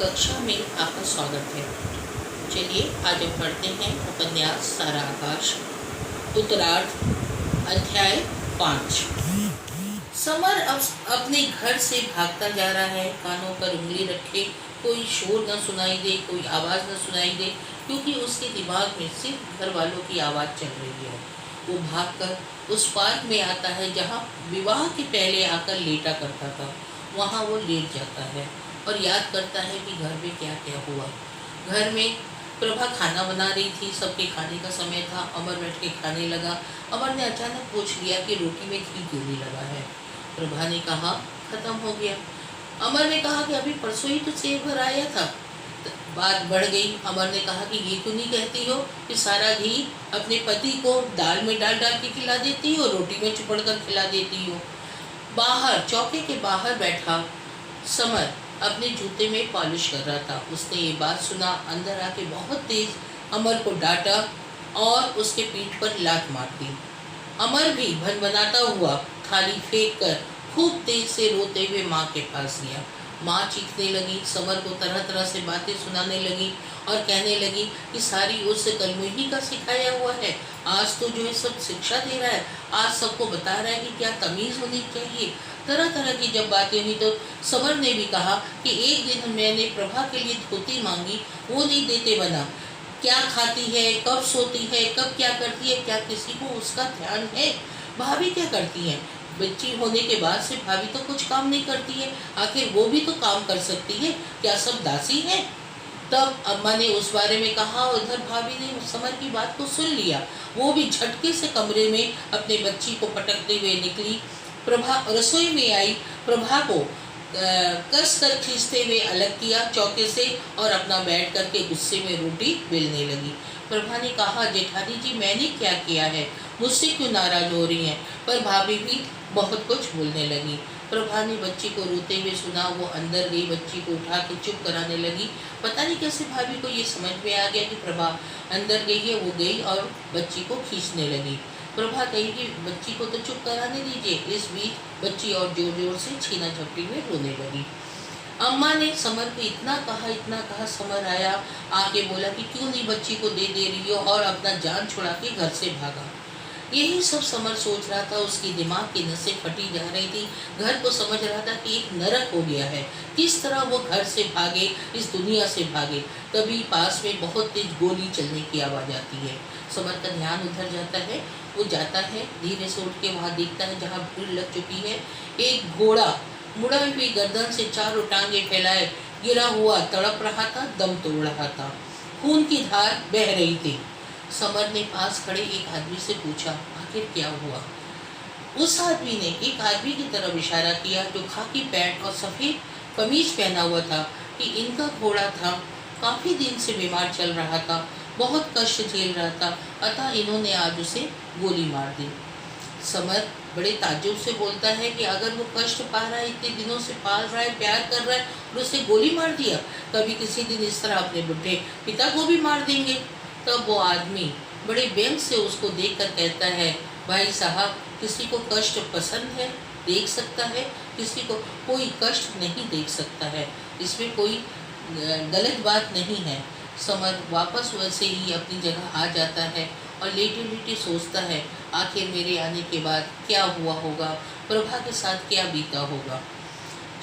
कक्षा में आपका स्वागत है। चलिए आज हम पढ़ते हैं उपन्यास सारा आकाश उत्तरार्ध अध्याय 5। समर अब अपने घर से भागता जा रहा है। कानों पर उंगली रखे, कोई शोर न सुनाई दे, कोई आवाज़ न सुनाई दे, क्योंकि उसके दिमाग में सिर्फ घर वालों की आवाज़ चल रही है। वो भागकर उस पार्क में आता है जहाँ विवाह के पहले आकर लेटा करता था। वहाँ वो लेट जाता है और याद करता है कि घर में क्या क्या हुआ। घर में प्रभा खाना बना रही थी, सबके खाने का समय था। अमर बैठ के खाने लगा। अमर ने अचानक पूछ लिया कि रोटी में घी क्यों नहीं लगा है। प्रभा ने कहा खत्म हो गया। अमर ने कहा कि अभी परसों ही तो सेव भर आया था। बात बढ़ गई। अमर ने कहा कि ये क्यों नहीं कहती हो कि सारा घी अपने पति को दाल में डाल डाल के खिला देती हो, रोटी में चिपड़ कर खिला देती हो। बाहर चौके के बाहर बैठा समर अपने जूते में पॉलिश कर रहा था। उसने ये बात सुना, अंदर आके बहुत तेज अमर को डांटा और उसके पीठ पर लात मार दी। अमर भी भनभनाता हुआ थाली फेंक कर खूब तेज से रोते हुए माँ के पास गया। माँ चीखने लगी, समर को तरह तरह से बातें सुनाने लगी और कहने लगी कि सारी उस कलमुही का सिखाया हुआ है। आज तो जो है सब शिक्षा दे रहा है, आज सबको बता रहा है कि क्या तमीज़ होनी चाहिए। तरह तरह की जब बातें हुई तो समर ने भी कहा कि एक दिन मैंने प्रभा के लिए धोती मांगी, वो नहीं देते बना। क्या खाती है, कब सोती है, कब क्या करती है, क्या किसी को उसका ध्यान है। भाभी क्या करती हैं? बच्ची होने के बाद से भाभी तो कुछ काम नहीं करती है, आखिर वो भी तो काम कर सकती है। क्या सब दासी हैं? तब अम्मा ने उस बारे में कहा। उधर भाभी ने समर की बात को सुन लिया। वो भी झटके से कमरे में अपने बच्ची को पटकते हुए निकली। प्रभा रसोई में आई। प्रभा को कस कर खींचते हुए अलग किया चौके से और अपना बैठ करके गुस्से में रोटी बेलने लगी। प्रभा ने कहा जेठानी जी मैंने क्या किया है, मुझसे क्यों नाराज हो रही हैं? पर भाभी भी बहुत कुछ बोलने लगी। प्रभा ने बच्ची को रोते हुए सुना। वो अंदर गई, बच्ची को उठा के चुप कराने लगी। पता नहीं कैसे भाभी को ये समझ में आ गया कि प्रभा अंदर गई है। वो गई और बच्ची को खींचने लगी। प्रभा कही कि बच्ची को तो चुप कराने दीजिए। इस बीच बच्ची और जोर जोर से छीना झपटी में रोने लगी। अम्मा ने समर को इतना कहा। समर आया, आके बोला कि क्यों नहीं बच्ची को दे रही हो, और अपना जान छुड़ा के घर से भागा। यही सब समर सोच रहा था। उसकी दिमाग की नसें फटी जा रही थी। घर को समझ रहा था कि एक नरक हो गया है। किस तरह वो घर से भागे, इस दुनिया से भागे। तभी पास में बहुत तेज गोली चलने की आवाज़ आती है। समर का ध्यान उधर जाता है। वो जाता है, धीरे से उठ के वहाँ देखता है जहाँ भीड़ लग चुकी है। एक घोड़ा मुड़ा हुई गर्दन से चारों टांगे फैलाए गिरा हुआ तड़प रहा था, दम तोड़ रहा था। खून की धार बह रही थी। समर ने पास खड़े एक आदमी से पूछा आखिर क्या हुआ। उस आदमी ने एक आदमी की तरफ इशारा किया जो खाकी पैंट और सफ़ेद कमीज पहना हुआ था कि इनका घोड़ा था, काफ़ी दिन से बीमार चल रहा था, बहुत कष्ट झेल रहा था, अतः इन्होंने आज उसे गोली मार दी। समर बड़े ताज्जुब से बोलता है कि अगर वो कष्ट पा रहा है, इतने दिनों से पाल रहा है, प्यार कर रहा है, और उसे गोली मार दिया, कभी किसी दिन इस तरह अपने बुढ़े पिता को भी मार देंगे। तब वो आदमी बड़े व्यंग से उसको देखकर कहता है भाई साहब, किसी को कष्ट पसंद है, देख सकता है, किसी को कोई कष्ट नहीं देख सकता है, इसमें कोई गलत बात नहीं है। समर वापस वैसे ही अपनी जगह आ जाता है और लेटे लेटे सोचता है आखिर मेरे आने के बाद क्या हुआ होगा, प्रभा के साथ क्या बीता होगा।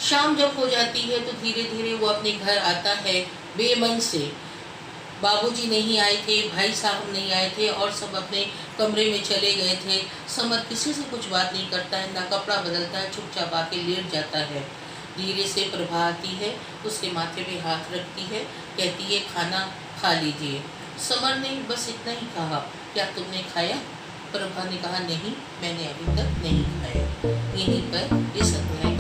शाम जब हो जाती है तो धीरे धीरे वो अपने घर आता है बेमन से। बाबूजी नहीं आए थे, भाई साहब नहीं आए थे और सब अपने कमरे में चले गए थे। समर किसी से कुछ बात नहीं करता है, ना कपड़ा बदलता है, चुपचाप आके लेट जाता है। धीरे से प्रभा आती है, उसके माथे पे हाथ रखती है, कहती है खाना खा लीजिए। समर ने बस इतना ही कहा, क्या तुमने खाया? प्रभा ने कहा नहीं, मैंने अभी तक नहीं खाया। यहीं पर इस अध्याय